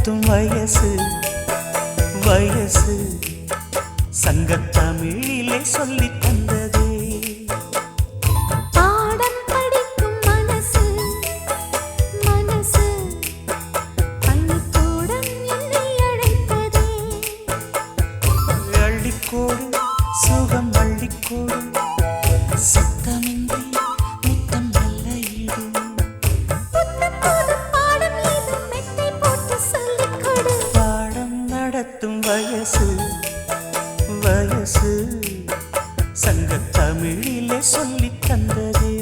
நடத்தும் வயசு வயசு சங்கத்தமிழிலே சொல்லித் தந்ததே. பாடம் படிக்கும் மனசு மனசு பள்ளிக்கூடம் என்னை அழைத்ததே. அள்ளிக்கோடு சுகம் அள்ளிக்கோடு சத்தமின்றி முத்தம் நல்ல ஈடு. புத்தம் புதும் பாடம் ஏதும் மெத்தை போட்டு சொல்லிக் கொடு. பாடம் நடத்தும் வயசு வயசு சங்கத்தமிழிலே சொல்லித் தந்ததே.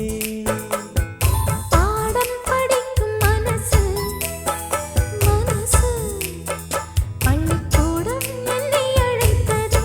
பாடம் படிக்கும் மனசு மனசு பள்ளிக்கூடம் என்னை அழைத்ததே.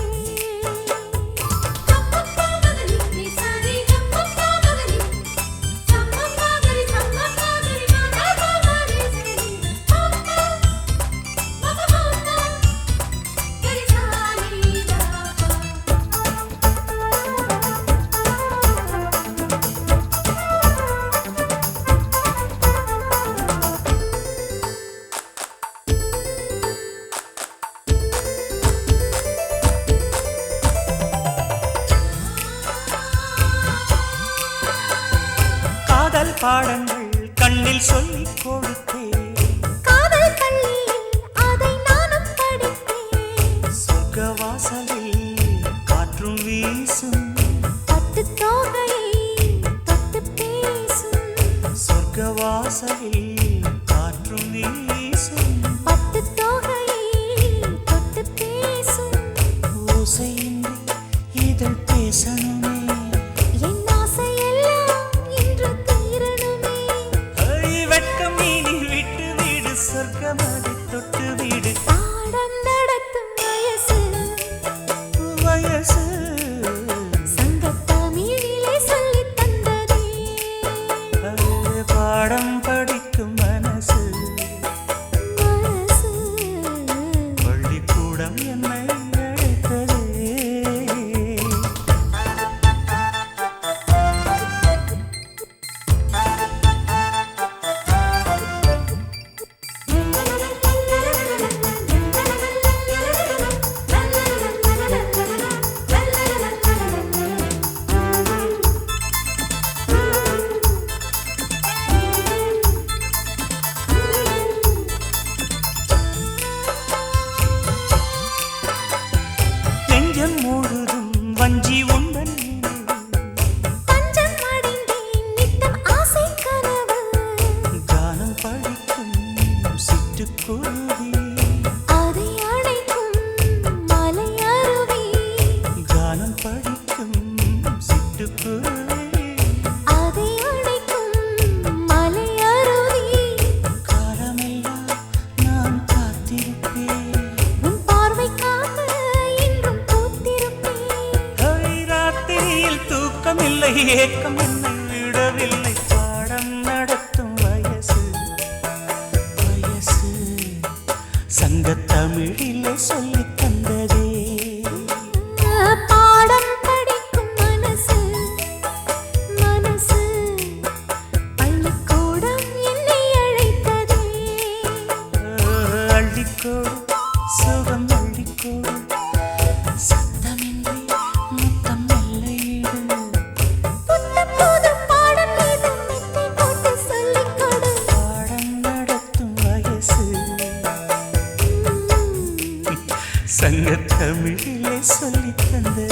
காதல் பாடங்கள் கண்ணில் சொல்லிக் கொடுத்தேன். காதல் பள்ளியில் அதை நானும் படித்தேன். சொர்க்க வாசலில் காற்றும் வீசும் பட்டுத் தோகையை தொட்டுப் பேசும். சொர்க்க வாசலில் காற்றும் வீசும் பட்டுத் தோகையை தொட்டுப் பேசும். ஓசையின்றி இதழ் பேசணுமே. என் ஆசையெல்லாம் இன்று தீரணுமே. வெட்கம் இனி விட்டு வீடு சொர்க்கமதை தொட்டு வீடு. பாடம் நடத்தும் வயசு வயசு சங்கத்தமிழிலே சொல்லித் தந்ததே. பாடம் படிக்கும் மனசு மனசு பள்ளிக்கூடம் என்னை அழைத்ததே. நெஞ்சம் முழுதும் வஞ்சி உந்தன் தஞ்சம் அடைந்தேன் நித்தம் ஆசை கனவு. கானம் படிக்கும் சிட்டுக்குருவி. அதை அணைக்கும் மலை அருவி. கானம் படிக்கும் சிட்டுக்குருவி. அதை அணைக்கும் மலை அருவி. காலமெல்லாம் நான் காத்திருப்பேன். உன் பார்வைக்காக இன்றும் பூத்திருப்பேன். ராத்திரியில் தூக்கமில்லை ஏக்கம் என்னை விடவில்லை. பாடம் நடத்தும் வயசு வயசு சங்கத்தமிழிலே சொல்லித் தந்ததே. பாடம் படிக்கும் மனசு மனசு பள்ளிக்கூடம் என்னை அழைத்ததே. அள்ளிக்கோடு சுகம் அள்ளிக்கோடு சத்தமின்றி முத்தம் நல்ல ஈடு. புத்தம் புதும் பாடம் ஏதும் மெத்தை போட்டு சொல்லிக் கொடு. பாடம் நடத்தும் வயசு சங்கத்தமிழிலே சொல்லித் தந்ததே.